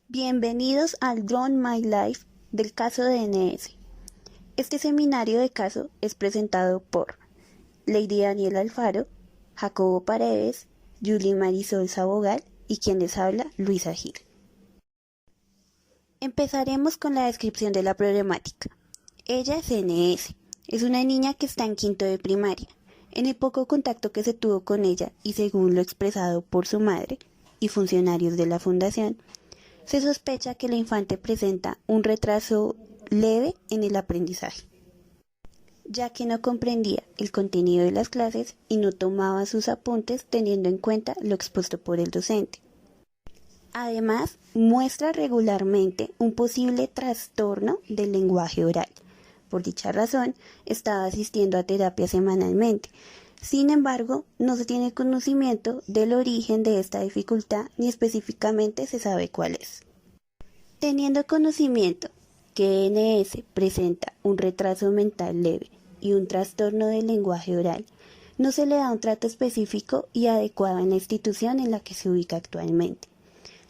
Bienvenidos al Drawn My Life del caso de NS. Este seminario de caso es presentado por Lady Daniela Alfaro, Jacobo Paredes, Julie Marisol Sabogal y quien les habla, Luisa Gil. Empezaremos con la descripción de la problemática. Ella es NS, es una niña que está en quinto de primaria. En el poco contacto que se tuvo con ella y según lo expresado por su madre y funcionarios de la fundación, se sospecha que la infante presenta un retraso leve en el aprendizaje, ya que no comprendía el contenido de las clases y no tomaba sus apuntes teniendo en cuenta lo expuesto por el docente. Además, muestra regularmente un posible trastorno del lenguaje oral. Por dicha razón, estaba asistiendo a terapia semanalmente. Sin embargo, no se tiene conocimiento del origen de esta dificultad ni específicamente se sabe cuál es. Teniendo conocimiento que NS presenta un retraso mental leve y un trastorno del lenguaje oral, no se le da un trato específico y adecuado en la institución en la que se ubica actualmente.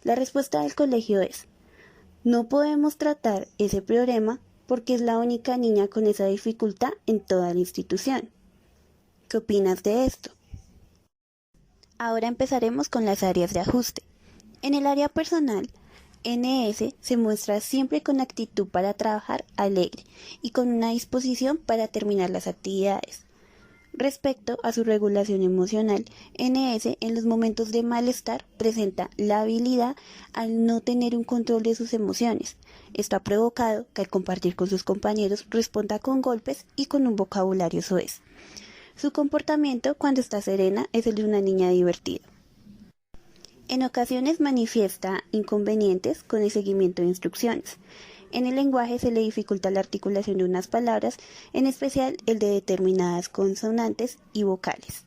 La respuesta del colegio es: no podemos tratar ese problema porque es la única niña con esa dificultad en toda la institución. ¿Qué opinas de esto? Ahora empezaremos con las áreas de ajuste. En el área personal, NS se muestra siempre con actitud para trabajar alegre y con una disposición para terminar las actividades. Respecto a su regulación emocional, NS en los momentos de malestar presenta la habilidad al no tener un control de sus emociones. Esto ha provocado que al compartir con sus compañeros responda con golpes y con un vocabulario soez. Su comportamiento cuando está serena es el de una niña divertida. En ocasiones manifiesta inconvenientes con el seguimiento de instrucciones. En el lenguaje se le dificulta la articulación de unas palabras, en especial el de determinadas consonantes y vocales.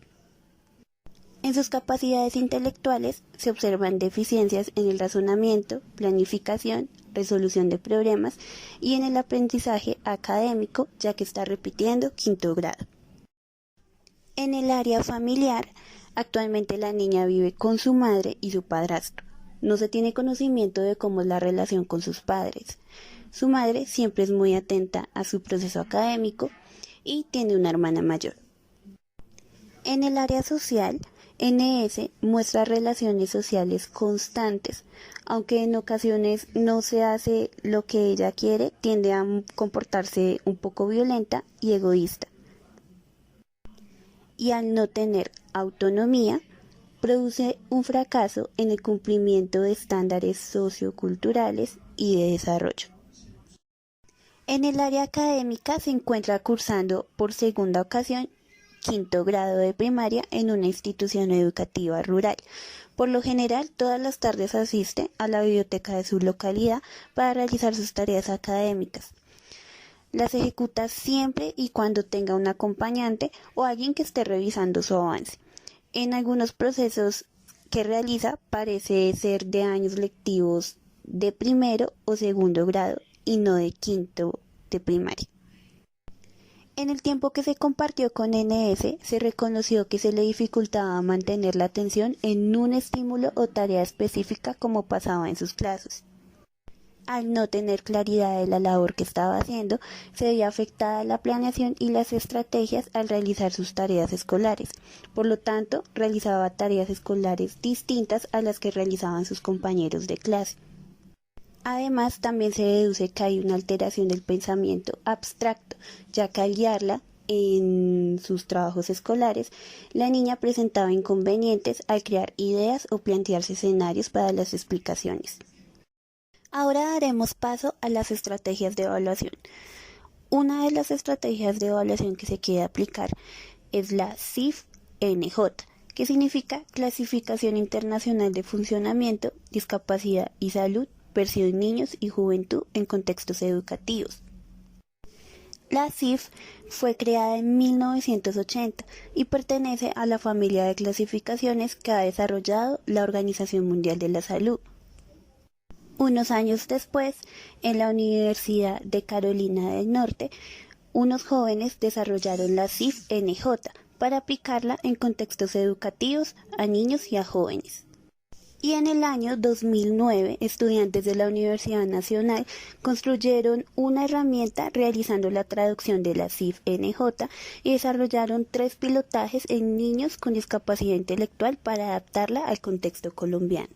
En sus capacidades intelectuales se observan deficiencias en el razonamiento, planificación, resolución de problemas y en el aprendizaje académico, ya que está repitiendo quinto grado. En el área familiar, actualmente la niña vive con su madre y su padrastro. No se tiene conocimiento de cómo es la relación con sus padres. Su madre siempre es muy atenta a su proceso académico y tiene una hermana mayor. En el área social, NS muestra relaciones sociales constantes, aunque en ocasiones no se hace lo que ella quiere, tiende a comportarse un poco violenta y egoísta. Y al no tener autonomía, produce un fracaso en el cumplimiento de estándares socioculturales y de desarrollo. En el área académica se encuentra cursando por segunda ocasión quinto grado de primaria en una institución educativa rural. Por lo general, todas las tardes asiste a la biblioteca de su localidad para realizar sus tareas académicas. Las ejecuta siempre y cuando tenga un acompañante o alguien que esté revisando su avance. En algunos procesos que realiza parece ser de años lectivos de primero o segundo grado y no de quinto de primaria. En el tiempo que se compartió con NS, se reconoció que se le dificultaba mantener la atención en un estímulo o tarea específica como pasaba en sus clases. Al no tener claridad de la labor que estaba haciendo, se veía afectada la planeación y las estrategias al realizar sus tareas escolares. Por lo tanto, realizaba tareas escolares distintas a las que realizaban sus compañeros de clase. Además, también se deduce que hay una alteración del pensamiento abstracto, ya que al guiarla en sus trabajos escolares, la niña presentaba inconvenientes al crear ideas o plantearse escenarios para las explicaciones. Ahora daremos paso a las estrategias de evaluación. Una de las estrategias de evaluación que se quiere aplicar es la CIF-NJ, que significa Clasificación Internacional de Funcionamiento, Discapacidad y Salud, versión niños y juventud en contextos educativos. La CIF fue creada en 1980 y pertenece a la familia de clasificaciones que ha desarrollado la Organización Mundial de la Salud. Unos años después, en la Universidad de Carolina del Norte, unos jóvenes desarrollaron la CIF-NJ para aplicarla en contextos educativos a niños y a jóvenes. Y en el año 2009, estudiantes de la Universidad Nacional construyeron una herramienta realizando la traducción de la CIF-NJ y desarrollaron 3 pilotajes en niños con discapacidad intelectual para adaptarla al contexto colombiano.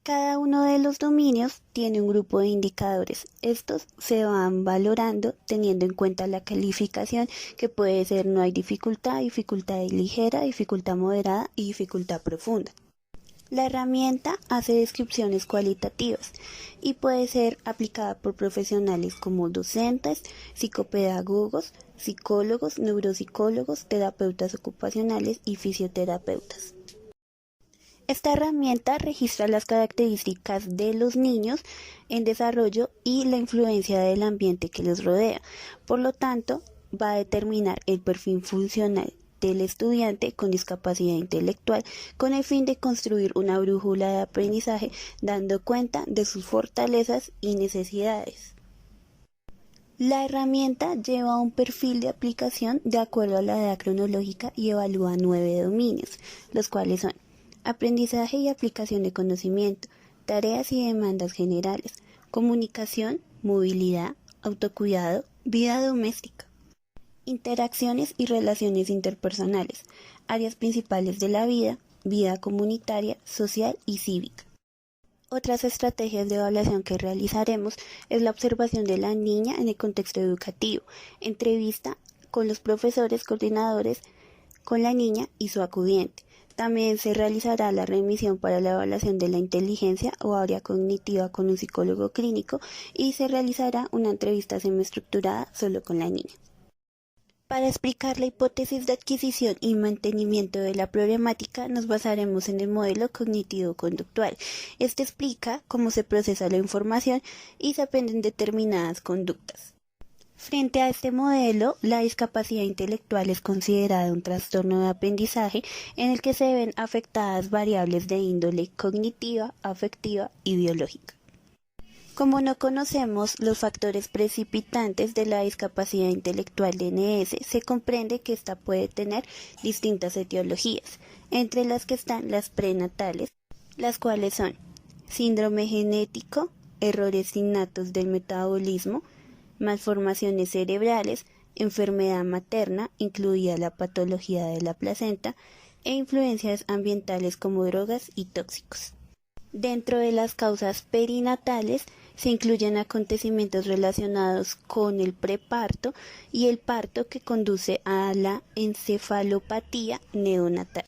Cada uno de los dominios tiene un grupo de indicadores. Estos se van valorando teniendo en cuenta la calificación, que puede ser no hay dificultad, dificultad ligera, dificultad moderada y dificultad profunda. La herramienta hace descripciones cualitativas y puede ser aplicada por profesionales como docentes, psicopedagogos, psicólogos, neuropsicólogos, terapeutas ocupacionales y fisioterapeutas. Esta herramienta registra las características de los niños en desarrollo y la influencia del ambiente que los rodea. Por lo tanto, va a determinar el perfil funcional del estudiante con discapacidad intelectual con el fin de construir una brújula de aprendizaje dando cuenta de sus fortalezas y necesidades. La herramienta lleva un perfil de aplicación de acuerdo a la edad cronológica y evalúa 9 dominios, los cuales son aprendizaje y aplicación de conocimiento, tareas y demandas generales, comunicación, movilidad, autocuidado, vida doméstica, interacciones y relaciones interpersonales, áreas principales de la vida, vida comunitaria, social y cívica. Otras estrategias de evaluación que realizaremos es la observación de la niña en el contexto educativo, entrevista con los profesores coordinadores con la niña y su acudiente. También se realizará la remisión para la evaluación de la inteligencia o área cognitiva con un psicólogo clínico y se realizará una entrevista semiestructurada solo con la niña. Para explicar la hipótesis de adquisición y mantenimiento de la problemática nos basaremos en el modelo cognitivo-conductual. Este explica cómo se procesa la información y se aprenden determinadas conductas. Frente a este modelo, la discapacidad intelectual es considerada un trastorno de aprendizaje en el que se ven afectadas variables de índole cognitiva, afectiva y biológica. Como no conocemos los factores precipitantes de la discapacidad intelectual de NS, se comprende que ésta puede tener distintas etiologías, entre las que están las prenatales, las cuales son síndrome genético, errores innatos del metabolismo, malformaciones cerebrales, enfermedad materna, incluida la patología de la placenta, e influencias ambientales como drogas y tóxicos. Dentro de las causas perinatales se incluyen acontecimientos relacionados con el preparto y el parto que conduce a la encefalopatía neonatal.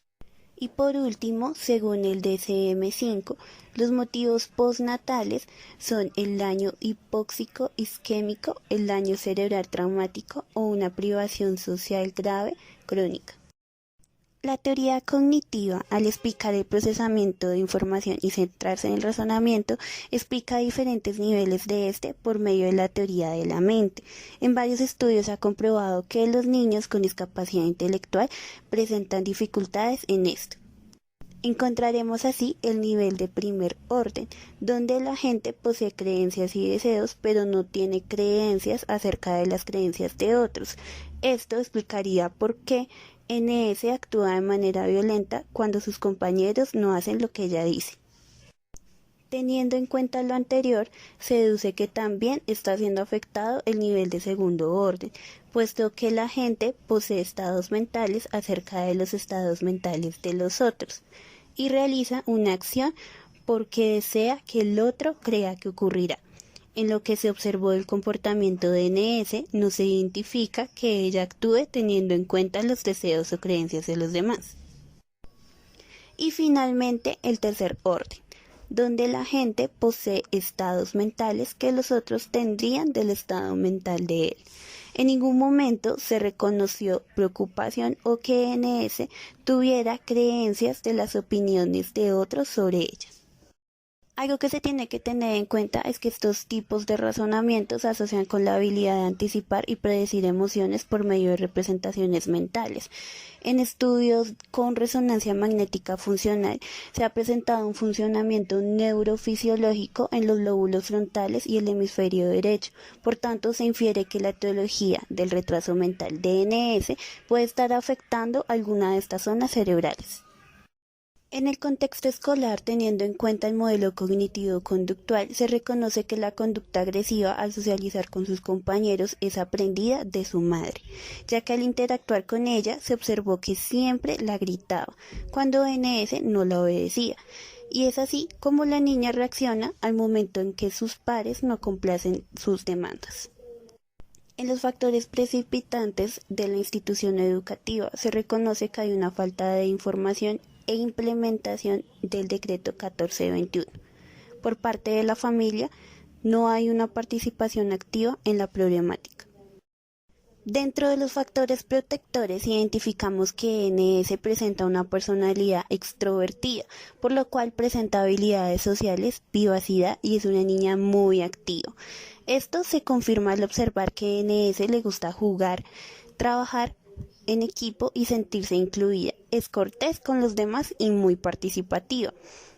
Y por último, según el DSM-5, los motivos postnatales son el daño hipóxico isquémico, el daño cerebral traumático o una privación social grave crónica. La teoría cognitiva, al explicar el procesamiento de información y centrarse en el razonamiento, explica diferentes niveles de este por medio de la teoría de la mente. En varios estudios se ha comprobado que los niños con discapacidad intelectual presentan dificultades en esto. Encontraremos así el nivel de primer orden, donde la gente posee creencias y deseos, pero no tiene creencias acerca de las creencias de otros. Esto explicaría por qué NS actúa de manera violenta cuando sus compañeros no hacen lo que ella dice. Teniendo en cuenta lo anterior, se deduce que también está siendo afectado el nivel de segundo orden, puesto que la gente posee estados mentales acerca de los estados mentales de los otros, y realiza una acción porque desea que el otro crea que ocurrirá. En lo que se observó el comportamiento de NS, no se identifica que ella actúe teniendo en cuenta los deseos o creencias de los demás. Y finalmente, el tercer orden, donde la gente posee estados mentales que los otros tendrían del estado mental de él. En ningún momento se reconoció preocupación o que NS tuviera creencias de las opiniones de otros sobre ellas. Algo que se tiene que tener en cuenta es que estos tipos de razonamientos se asocian con la habilidad de anticipar y predecir emociones por medio de representaciones mentales. En estudios con resonancia magnética funcional se ha presentado un funcionamiento neurofisiológico en los lóbulos frontales y el hemisferio derecho. Por tanto, se infiere que la etiología del retraso mental DNS puede estar afectando alguna de estas zonas cerebrales. En el contexto escolar, teniendo en cuenta el modelo cognitivo-conductual, se reconoce que la conducta agresiva al socializar con sus compañeros es aprendida de su madre, ya que al interactuar con ella se observó que siempre la gritaba, cuando NS no la obedecía. Y es así como la niña reacciona al momento en que sus pares no complacen sus demandas. En los factores precipitantes de la institución educativa se reconoce que hay una falta de información e implementación del decreto 1421. Por parte de la familia, no hay una participación activa en la problemática. Dentro de los factores protectores identificamos que NS presenta una personalidad extrovertida, por lo cual presenta habilidades sociales, vivacidad y es una niña muy activa. Esto se confirma al observar que NS le gusta jugar, trabajar en equipo y sentirse incluida. Es cortés con los demás y muy participativa.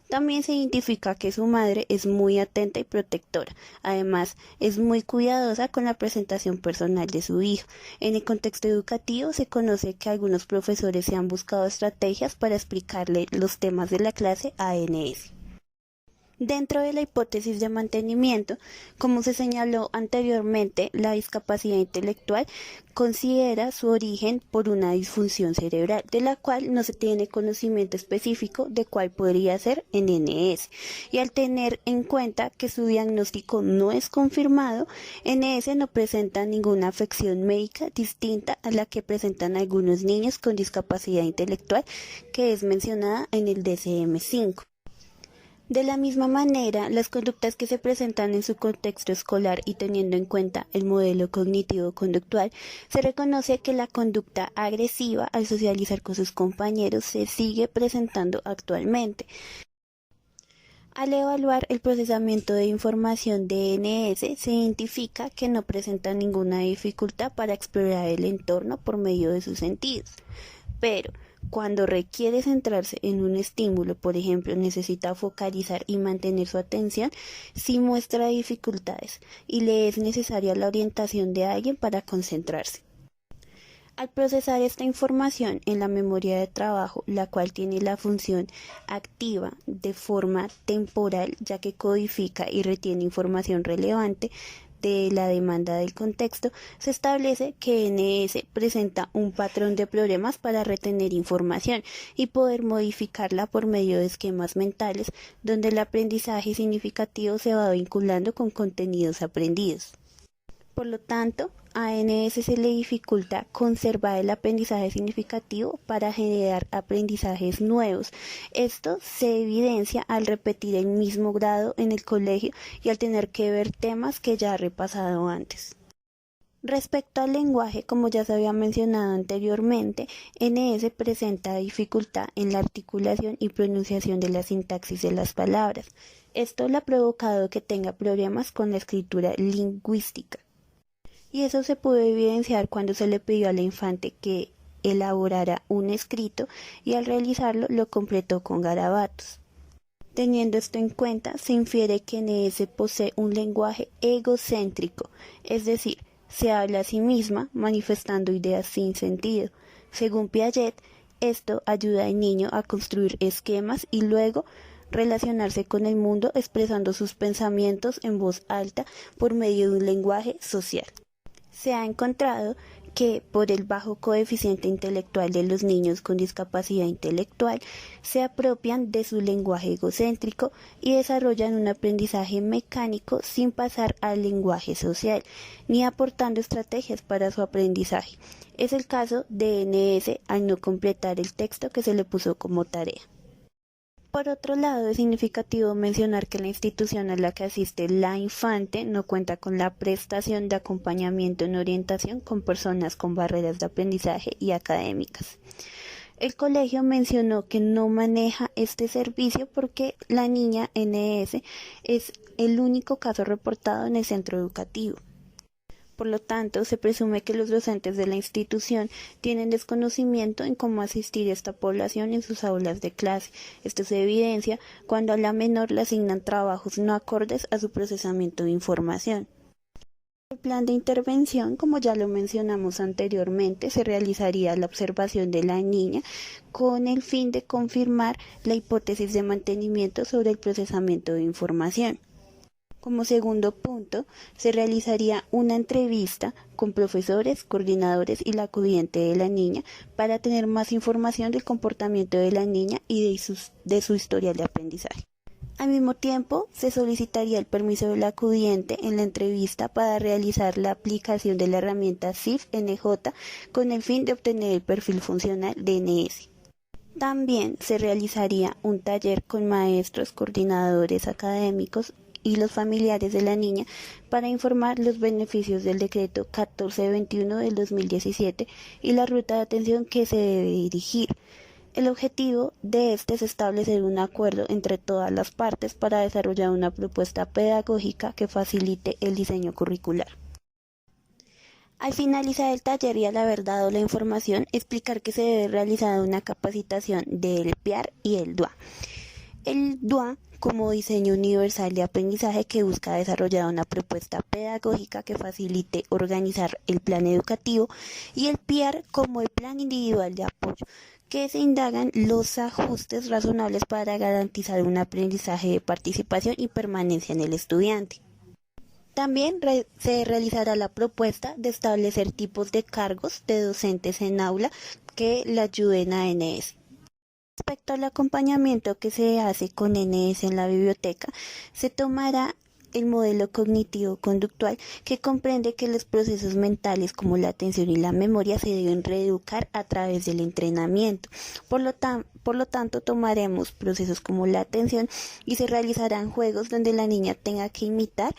También se identifica que su madre es muy atenta y protectora. Además, es muy cuidadosa con la presentación personal de su hijo. En el contexto educativo se conoce que algunos profesores se han buscado estrategias para explicarle los temas de la clase a NS. Dentro de la hipótesis de mantenimiento, como se señaló anteriormente, la discapacidad intelectual considera su origen por una disfunción cerebral, de la cual no se tiene conocimiento específico de cuál podría ser en NS. Y al tener en cuenta que su diagnóstico no es confirmado, NS no presenta ninguna afección médica distinta a la que presentan algunos niños con discapacidad intelectual, que es mencionada en el DSM-5. De la misma manera, las conductas que se presentan en su contexto escolar y teniendo en cuenta el modelo cognitivo-conductual, se reconoce que la conducta agresiva al socializar con sus compañeros se sigue presentando actualmente. Al evaluar el procesamiento de información de NS, se identifica que no presenta ninguna dificultad para explorar el entorno por medio de sus sentidos. Pero, cuando requiere centrarse en un estímulo, por ejemplo, necesita focalizar y mantener su atención, sí muestra dificultades y le es necesaria la orientación de alguien para concentrarse. Al procesar esta información en la memoria de trabajo, la cual tiene la función activa de forma temporal, ya que codifica y retiene información relevante de la demanda del contexto, se establece que NS presenta un patrón de problemas para retener información y poder modificarla por medio de esquemas mentales, donde el aprendizaje significativo se va vinculando con contenidos aprendidos. Por lo tanto, a NS se le dificulta conservar el aprendizaje significativo para generar aprendizajes nuevos. Esto se evidencia al repetir el mismo grado en el colegio y al tener que ver temas que ya ha repasado antes. Respecto al lenguaje, como ya se había mencionado anteriormente, NS presenta dificultad en la articulación y pronunciación de la sintaxis de las palabras. Esto le ha provocado que tenga problemas con la escritura lingüística. Y eso se pudo evidenciar cuando se le pidió a la infante que elaborara un escrito y al realizarlo lo completó con garabatos. Teniendo esto en cuenta, se infiere que NS posee un lenguaje egocéntrico, es decir, se habla a sí misma manifestando ideas sin sentido. Según Piaget, esto ayuda al niño a construir esquemas y luego relacionarse con el mundo expresando sus pensamientos en voz alta por medio de un lenguaje social. Se ha encontrado que por el bajo coeficiente intelectual de los niños con discapacidad intelectual se apropian de su lenguaje egocéntrico y desarrollan un aprendizaje mecánico sin pasar al lenguaje social, ni aportando estrategias para su aprendizaje. Es el caso de NS al no completar el texto que se le puso como tarea. Por otro lado, es significativo mencionar que la institución a la que asiste la infante no cuenta con la prestación de acompañamiento en orientación con personas con barreras de aprendizaje y académicas. El colegio mencionó que no maneja este servicio porque la niña NS es el único caso reportado en el centro educativo. Por lo tanto, se presume que los docentes de la institución tienen desconocimiento en cómo asistir a esta población en sus aulas de clase. Esto se evidencia cuando a la menor le asignan trabajos no acordes a su procesamiento de información. Por plan de intervención, como ya lo mencionamos anteriormente, se realizaría la observación de la niña con el fin de confirmar la hipótesis de mantenimiento sobre el procesamiento de información. Como segundo punto, se realizaría una entrevista con profesores, coordinadores y la acudiente de la niña para tener más información del comportamiento de la niña y de su historial de aprendizaje. Al mismo tiempo, se solicitaría el permiso del acudiente en la entrevista para realizar la aplicación de la herramienta CIF-NJ con el fin de obtener el perfil funcional de NS. También se realizaría un taller con maestros, coordinadores académicos y los familiares de la niña para informar los beneficios del decreto 1421 del 2017 y la ruta de atención que se debe dirigir. El objetivo de este es establecer un acuerdo entre todas las partes para desarrollar una propuesta pedagógica que facilite el diseño curricular. Al finalizar el taller y al haber dado la información, explicar que se debe realizar una capacitación del PIAR y el DUA. El DUA como diseño universal de aprendizaje que busca desarrollar una propuesta pedagógica que facilite organizar el plan educativo, y el PIAR como el plan individual de apoyo, que se indagan los ajustes razonables para garantizar un aprendizaje de participación y permanencia en el estudiante. También se realizará la propuesta de establecer tipos de cargos de docentes en aula que le ayuden a NS. Respecto al acompañamiento que se hace con NS en la biblioteca, se tomará el modelo cognitivo-conductual, que comprende que los procesos mentales como la atención y la memoria se deben reeducar a través del entrenamiento. Por lo tanto, tomaremos procesos como la atención y se realizarán juegos donde la niña tenga que imitar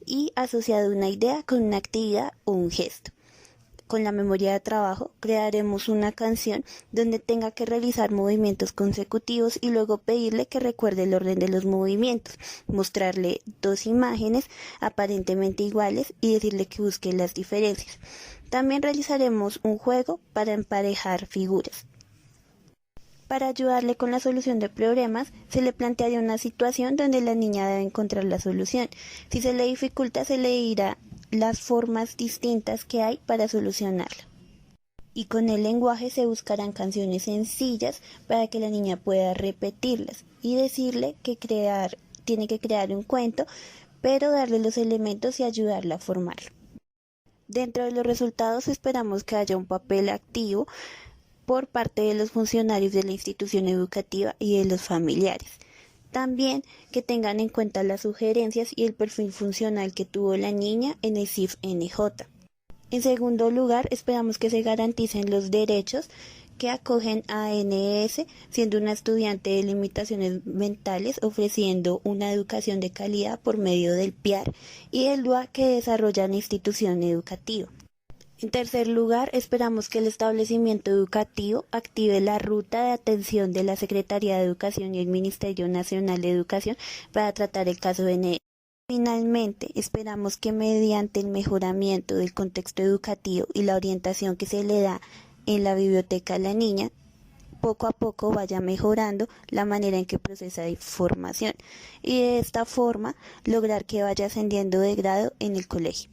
y asociar una idea con una actividad o un gesto. Con la memoria de trabajo crearemos una canción donde tenga que realizar movimientos consecutivos y luego pedirle que recuerde el orden de los movimientos, mostrarle dos imágenes aparentemente iguales y decirle que busque las diferencias. También realizaremos un juego para emparejar figuras. Para ayudarle con la solución de problemas, se le plantearía una situación donde la niña debe encontrar la solución. Si se le dificulta, se le dirá las formas distintas que hay para solucionarla. Y con el lenguaje se buscarán canciones sencillas para que la niña pueda repetirlas y decirle que tiene que crear un cuento, pero darle los elementos y ayudarla a formarlo. Dentro de los resultados esperamos que haya un papel activo por parte de los funcionarios de la institución educativa y de los familiares. También que tengan en cuenta las sugerencias y el perfil funcional que tuvo la niña en el CIF-NJ. En segundo lugar, esperamos que se garanticen los derechos que acogen a NS, siendo una estudiante de limitaciones mentales, ofreciendo una educación de calidad por medio del PIAR y el DUA que desarrolla la institución educativa. En tercer lugar, esperamos que el establecimiento educativo active la ruta de atención de la Secretaría de Educación y el Ministerio Nacional de Educación para tratar el caso de NS. Finalmente, esperamos que mediante el mejoramiento del contexto educativo y la orientación que se le da en la biblioteca a la niña, poco a poco vaya mejorando la manera en que procesa información y de esta forma lograr que vaya ascendiendo de grado en el colegio.